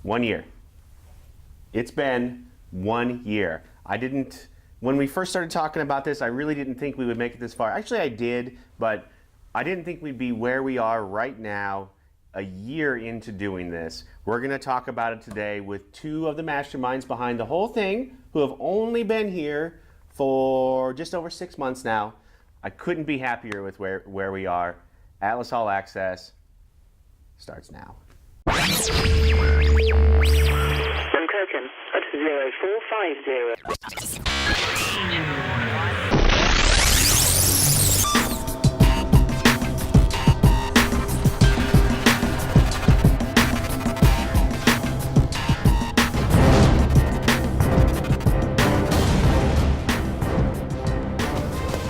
1 year. It's been 1 year. When we first started talking about this, I really didn't think we would make it this far. Actually, I did, but I didn't think we'd be where we are right now, a year into doing this. We're going to talk about it today with two of the masterminds behind the whole thing who have only been here for just over 6 months now. I couldn't be happier with where we are. Atlas All Access starts now. Kirkham at 0450.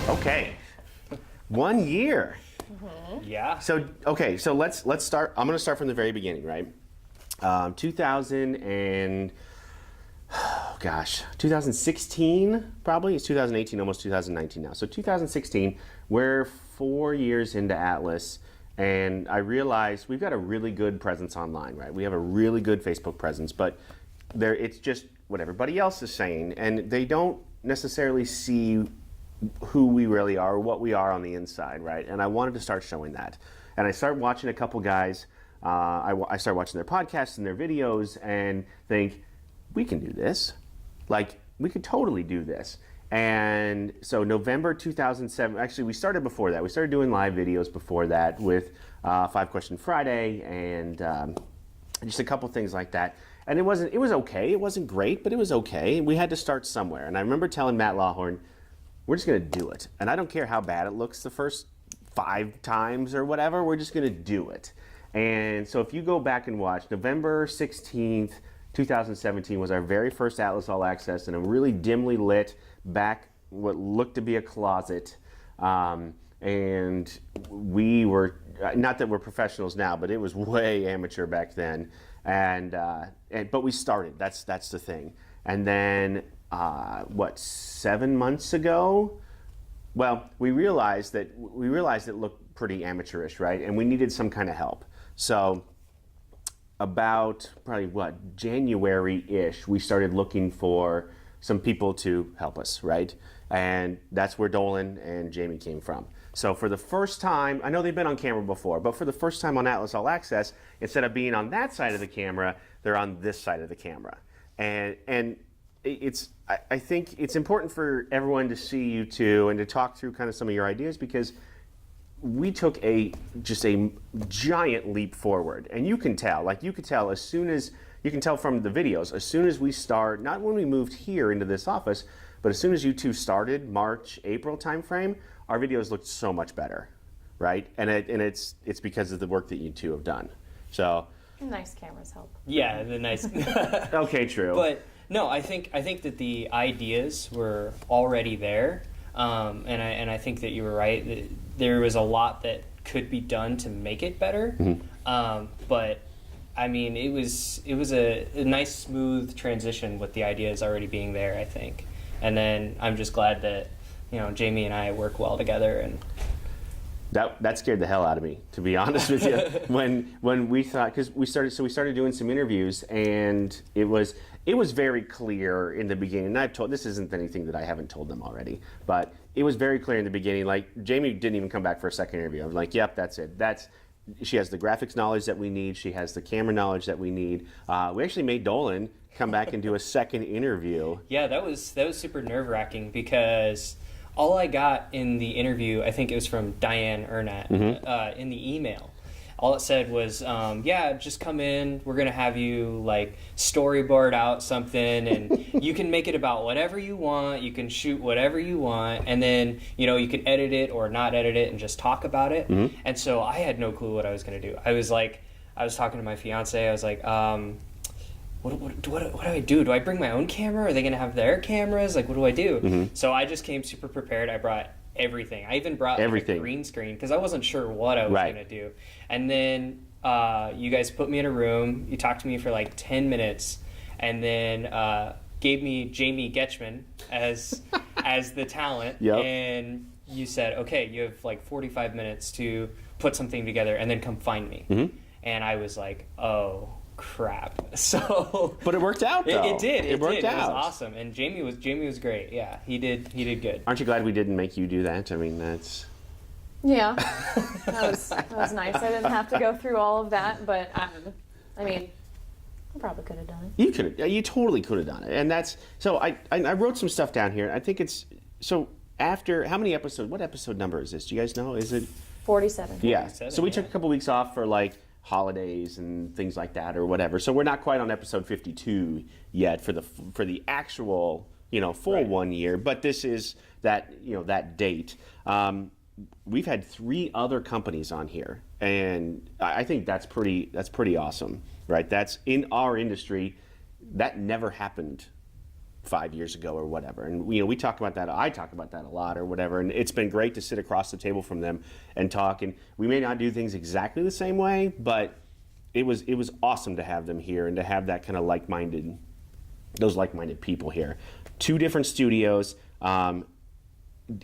Okay, 1 year. Yeah. So let's start. I'm going to start from the very beginning, right? 2016 probably. It's 2018, almost 2019 now. So 2016, we're 4 years into Atlas, and I realized we've got a really good presence online, right? We have a really good Facebook presence, but it's just what everybody else is saying, and they don't necessarily see who we really are or what we are on the inside, right? And I wanted to start showing that. And I started watching a couple guys. I started watching their podcasts and their videos and think, we can do this. Like, we could totally do this. And so November 2007, actually we started before that. We started doing live videos before that with 5 Question Friday and just a couple things like that. And it was okay. It wasn't great, but it was okay. We had to start somewhere. And I remember telling Matt Lawhorn, we're just going to do it. And I don't care how bad it looks the first 5 times or whatever, we're just going to do it. And so if you go back and watch, November 16th, 2017 was our very first Atlas All Access in a really dimly lit back, what looked to be a closet. And we were, not that we're professionals now, but it was way amateur back then. But we started, that's the thing. And then, 7 months ago? Well, we realized it looked pretty amateurish, right? And we needed some kind of help. So about probably January-ish, we started looking for some people to help us, right? And that's where Dolan and Jamie came from. So for the first time, I know they've been on camera before, but for the first time on Atlas All Access, instead of being on that side of the camera, they're on this side of the camera. And I think it's important for everyone to see you two and to talk through kind of some of your ideas, because we took just a giant leap forward. And you can tell, you can tell from the videos, as soon as we start, not when we moved here into this office, but as soon as you two started, March, April timeframe, our videos looked so much better, right? And it's because of the work that you two have done. So nice cameras help. Yeah, the nice. Okay, true. But no, I think that the ideas were already there, and I think that you were right. That there was a lot that could be done to make it better, but I mean, it was a nice, smooth transition with the ideas already being there, I think. And then I'm just glad that Jamie and I work well together, and that scared the hell out of me, to be honest with you. when we thought, because we started doing some interviews, and it was very clear in the beginning. And this isn't anything that I haven't told them already, but it was very clear in the beginning. Like, Jamie didn't even come back for a second interview. I was like, yep, that's it. She has the graphics knowledge that we need. She has the camera knowledge that we need. We actually made Dolan come back and do a second interview. Yeah, that was super nerve-wracking, because all I got in the interview, I think it was from Diane Ernat, in the email. All it said was, just come in. We're going to have you storyboard out something, and you can make it about whatever you want. You can shoot whatever you want, and then, you can edit it or not edit it and just talk about it. And so I had no clue what I was going to do. I was talking to my fiance. I was like, what do I do? Do I bring my own camera? Are they going to have their cameras? What do I do? So I just came super prepared. I brought everything. I even brought a green screen, because I wasn't sure what I was going to do. And then you guys put me in a room. You talked to me for 10 minutes, and then gave me Jamie Getchman as the talent. Yep. And you said, okay, you have 45 minutes to put something together, and then come find me. And I was like, oh, crap. So, But it worked out, though. it did. It worked did. out. It was awesome, and Jamie was great. Yeah, he did good. Aren't you glad we didn't make you do that? I mean, that's... Yeah, that was nice. I didn't have to go through all of that, but I mean, I probably could have done it. You totally could have done it. And that's... So I wrote some stuff down here. I think it's... So after... How many episodes... What episode number is this? Do you guys know? Is it... 47. Yeah. 47, So we took yeah. a couple weeks off for like holidays and things like that or whatever. So we're not quite on episode 52 yet for the actual, full Right. 1 year, but this is that, that date. We've had 3 other companies on here, and I think that's pretty awesome, right? That's in our industry. That never happened 5 years ago or whatever. And we talk about that. I talk about that a lot or whatever. And it's been great to sit across the table from them and talk. And we may not do things exactly the same way, but it was awesome to have them here and to have that kind of those like-minded people here. 2 different studios.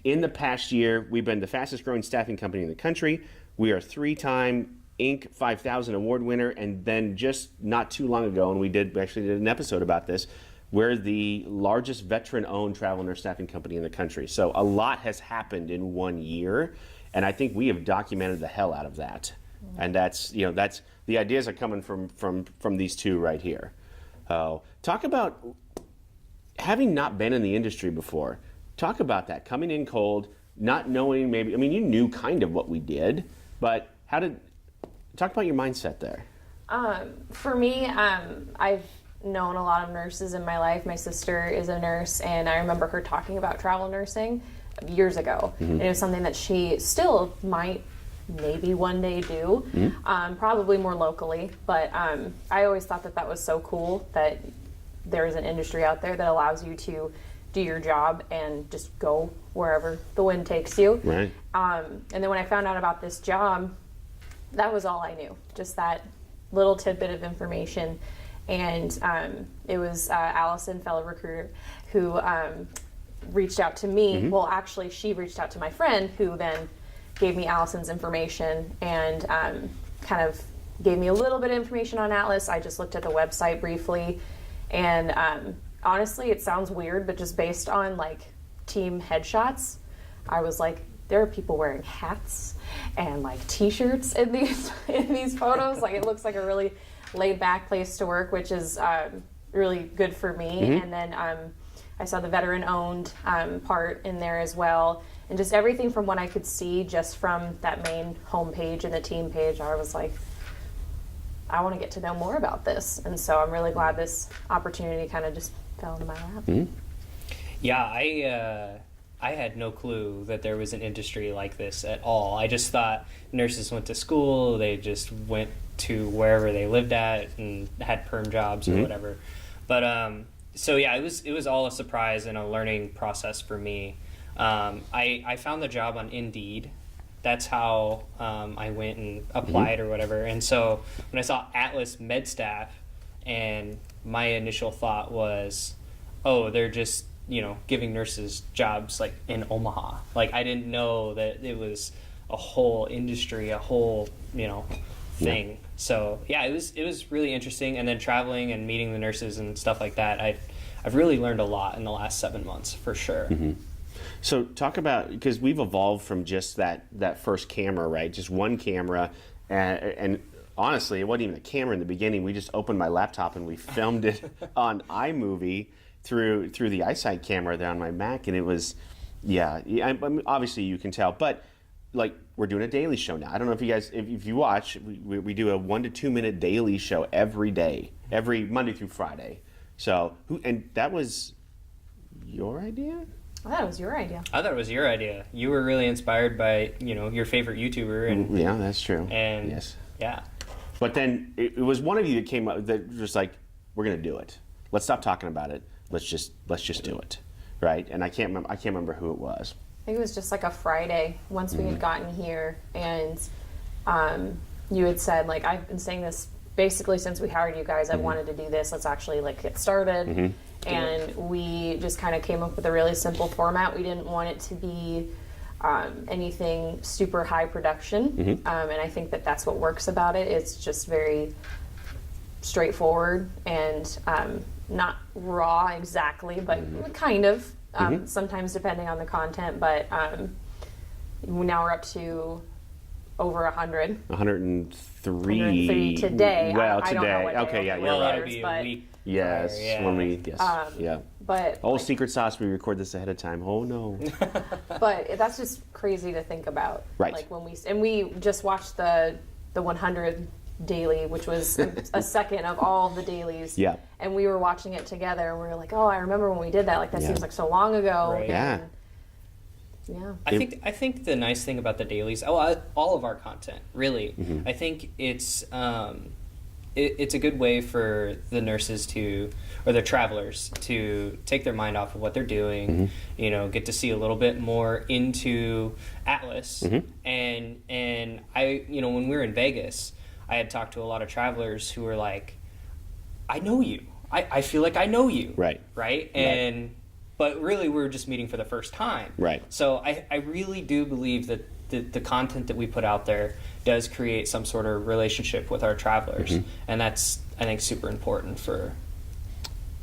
In the past year, we've been the fastest growing staffing company in the country. We are 3-time Inc. 5000 award winner. And then just not too long ago, and we actually did an episode about this, we're the largest veteran-owned travel nurse staffing company in the country. So a lot has happened in 1 year, and I think we have documented the hell out of that. And that's the ideas are coming from these 2 right here. Talk about having not been in the industry before. Talk about that, coming in cold, not knowing maybe. I mean, you knew kind of what we did, but talk about your mindset there. For me, I've known a lot of nurses in my life. My sister is a nurse, and I remember her talking about travel nursing years ago. Mm-hmm. And it was something that she still might maybe one day do, probably more locally. But I always thought that was so cool that there is an industry out there that allows you to do your job and just go wherever the wind takes you. Right. And then when I found out about this job, that was all I knew. Just that little tidbit of information. And it was Allison, fellow recruiter, who reached out to me. Well, actually, she reached out to my friend, who then gave me Allison's information and kind of gave me a little bit of information on Atlas. I just looked at the website briefly, and honestly, it sounds weird, but just based on like team headshots, I was like, there are people wearing hats and like T-shirts in these photos. Like, it looks like a really laid back place to work, which is really good for me. And then I saw the veteran owned part in there as well, and just everything from what I could see just from that main homepage and the team page, I was like, I want to get to know more about this. And so I'm really glad this opportunity kind of just fell into my lap. Yeah, I had no clue that there was an industry like this at all. I just thought nurses went to school, they just went to wherever they lived at and had perm jobs or whatever. But so yeah, it was all a surprise and a learning process for me. I found the job on Indeed. That's how I went and applied or whatever. And so when I saw Atlas MedStaff, and my initial thought was, oh, they're just giving nurses jobs like in Omaha. Like, I didn't know that it was a whole industry, a whole thing. Yeah. So yeah, it was really interesting. And then traveling and meeting the nurses and stuff like that, I've really learned a lot in the last 7 months for sure. So talk about, because we've evolved from just that first camera, right? Just one camera, and honestly, it wasn't even a camera in the beginning. We just opened my laptop and we filmed it on iMovie through the iSight camera there on my Mac, and it was, I mean, obviously you can tell, but like, we're doing a daily show now. I don't know if you guys, if you watch, we do a 1 to 2 minute daily show every day, every Monday through Friday. So, and that was your idea? I thought it was your idea. I thought it was your idea. You were really inspired by, your favorite YouTuber. And yeah, that's true. And yes. Yeah. But then it was one of you that came up that was like, we're going to do it. Let's stop talking about it. Let's just do it. Right? And I can't remember who it was. I think it was just like a Friday once we had gotten here, and you had said, like, I've been saying this basically since we hired you guys. I wanted to do this. Let's actually like get started. And we just kind of came up with a really simple format. We didn't want it to be anything super high production. And I think that that's what works about it. It's just very straightforward and not raw exactly, but kind of, sometimes depending on the content. But now we're up to over 100. 103. 103 today. Well, I don't know today. what Okay, day yeah, it you're Well, right. that'd be a week. Yes, prior, yeah. when we yeah. But Oh, secret sauce! We record this ahead of time. Oh no. but that's just crazy to think about. Right. Like when we just watched the 100 daily, which was a second of all the dailies. Yeah. And we were watching it together, and we were like, "Oh, I remember when we did that. Like that Yeah. seems like so long ago." Right. Yeah. And, yeah. I think the nice thing about the dailies, all of our content, really, Mm-hmm. I think it's a good way for the nurses or the travelers to take their mind off of what they're doing, Mm-hmm. get to see a little bit more into Atlas. Mm-hmm. And I, when we were in Vegas, I had talked to a lot of travelers who were like, I know you. I feel like I know you. Right? And but really we were just meeting for the first time. Right. So I really do believe that the content that we put out there does create some sort of relationship with our travelers. And that's, I think, super important for...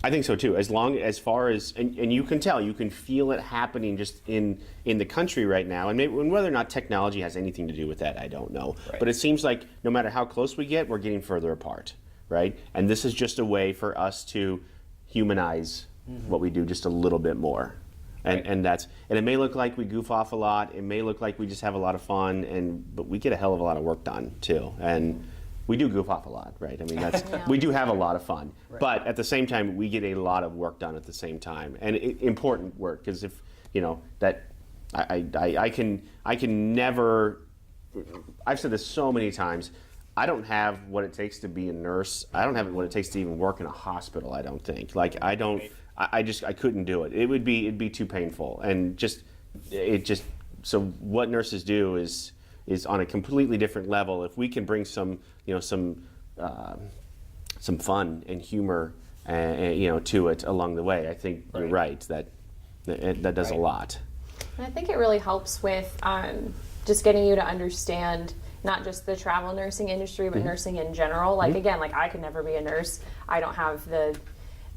I think so too. As far as and you can tell, you can feel it happening just in the country right now. And maybe whether or not technology has anything to do with that, I don't know. Right. But it seems like no matter how close we get, we're getting further apart, right? And this is just a way for us to humanize what we do just a little bit more. And Right. and it may look like we goof off a lot. It may look like we just have a lot of fun, but we get a hell of a lot of work done too. And we do goof off a lot, right? I mean, we do have a lot of fun, but at the same time, we get a lot of work done at the same time, and important work. Because if that, I can never. I've said this so many times. I don't have what it takes to be a nurse. I don't have what it takes to even work in a hospital. I don't think. Like I don't. I couldn't do it. It'd be too painful, and so what nurses do is on a completely different level. If we can bring some fun and humor to it along the way, I think you're right that does a lot. And I think it really helps with just getting you to understand not just the travel nursing industry, but nursing in general. Like again, like I could never be a nurse. I don't have the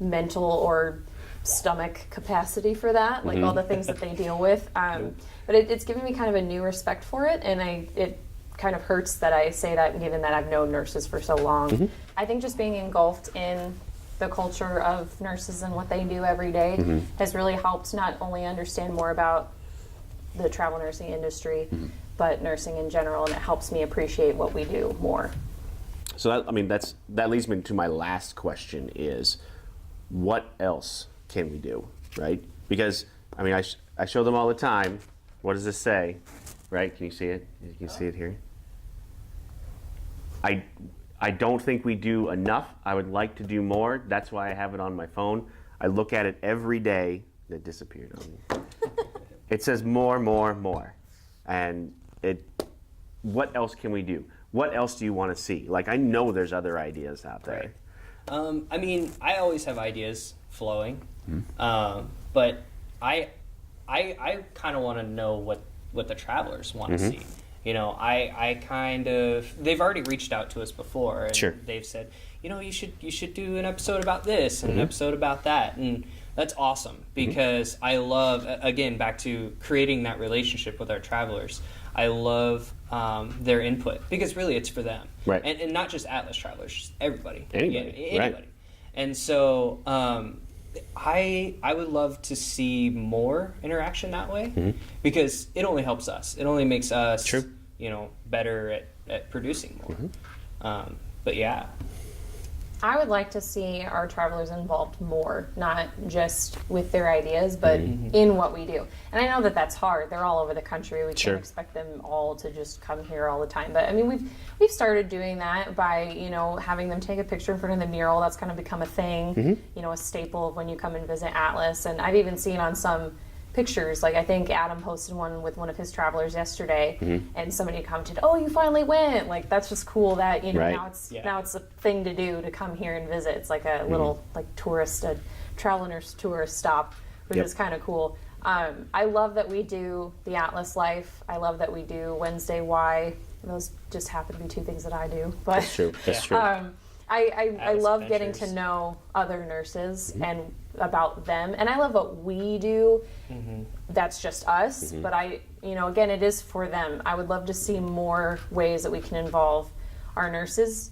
mental or stomach capacity for that, like all the things that they deal with. But it's given me kind of a new respect for it, and it kind of hurts that I say that given that I've known nurses for so long. I think just being engulfed in the culture of nurses and what they do every day has really helped not only understand more about the travel nursing industry, but nursing in general, and it helps me appreciate what we do more. So that leads me to my last question: is what else can we do, right? Because I show them all the time. What does this say? Right? Can you see it? You can see it here. I don't think we do enough. I would like to do more. That's why I have it on my phone. I look at it every day. It disappeared on me. It says more, more, more. And what else can we do? What else do you want to see? Like, I know there's other ideas out there. Right. I always have ideas flowing, but I kind of want to know what the travelers want to see. I kind of, they've already reached out to us before, and Sure. they've said, you should do an episode about this and an episode about that, and that's awesome because I love, again, back to creating that relationship with our travelers. I love their input because really it's for them, right? And not just Atlas travelers, just everybody, anybody. Right. And so I would love to see more interaction that way because it only helps us. It only makes us, better at producing more. But yeah. I would like to see our travelers involved more, not just with their ideas, but in what we do. And I know that that's hard. They're all over the country. We can't expect them all to just come here all the time. But I mean, we've started doing that by having them take a picture in front of the mural. That's kind of become a thing, a staple of when you come and visit Atlas. And I've even seen on some pictures, like I think Adam posted one with one of his travelers yesterday, and somebody commented, "Oh, you finally went!" Like that's just cool that now it's a thing to do to come here and visit. It's like a little a travel nurse tourist stop, which is kind of cool. I love that we do the Atlas Life. I love that we do Wednesday Why. Those just happen to be two things that I do, but That's true. That's true. I Alice love getting to Adventures. know other nurses and about them, and I love what we do. That's just us, but again, it is for them. I would love to see more ways that we can involve our nurses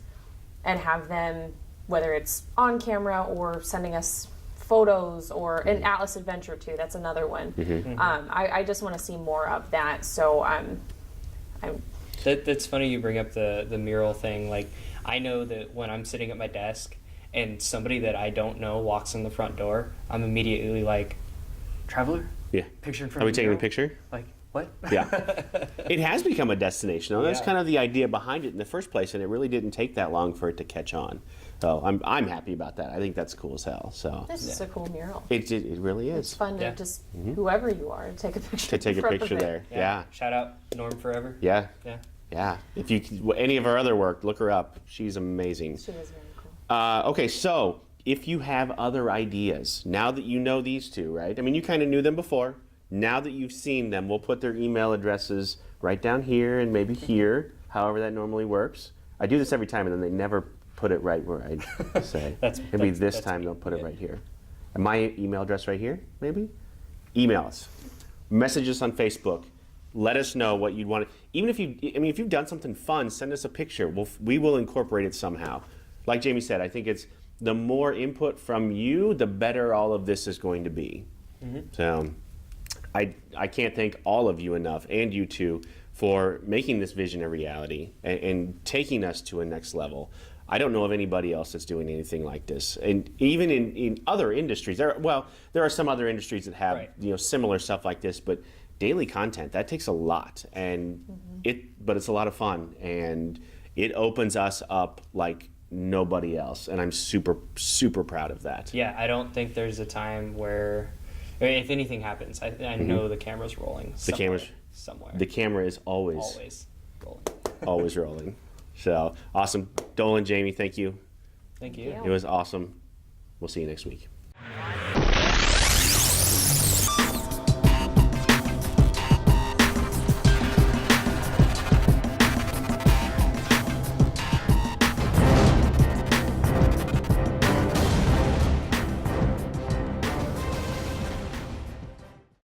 and have them, whether it's on camera or sending us photos, or an Atlas Adventure too. That's another one. I just want to see more of that. So I'm That's funny you bring up the mural thing. Like, I know that when I'm sitting at my desk and somebody that I don't know walks in the front door, I'm immediately like, traveler? Yeah. Picture in front Are we of the taking a mural? Picture? Like, what? Yeah. It has become a destination, though. That's Yeah. kind of the idea behind it in the first place, and it really didn't take that long for it to catch on. So I'm happy about that. I think that's cool as hell. So this is a cool mural. it really It's is. fun to Yeah. just whoever you are take a picture. To take in a front of picture it. there. Yeah. Shout out Norm Forever. Yeah. Yeah. Yeah. If you any of her other work, look her up. She's amazing. She is very cool. Okay, so if you have other ideas, now that you know these two, right? I mean, you kind of knew them before. Now that you've seen them, we'll put their email addresses right down here and maybe here, however that normally works. I do this every time, and then they never put it right where I say. Maybe this time they'll put it right here. And my email address right here, maybe? Email us. Message us on Facebook. Let us know what you'd want. Even if if you've done something fun, send us a picture. We will incorporate it somehow. Like Jamie said, I think it's the more input from you, the better all of this is going to be. So I can't thank all of you enough, and you two, for making this vision a reality and taking us to a next level. I don't know of anybody else that's doing anything like this. And even in other industries, there are some other industries that have similar stuff like this, but daily content, that takes a lot, and but it's a lot of fun, and it opens us up like nobody else, and I'm super, super proud of that. Yeah, I don't think there's a time where, if anything happens, I know the camera's rolling. Somewhere. The camera is always rolling. always rolling. So awesome. Dolan, Jamie, thank you. Thank you. It was awesome. We'll see you next week.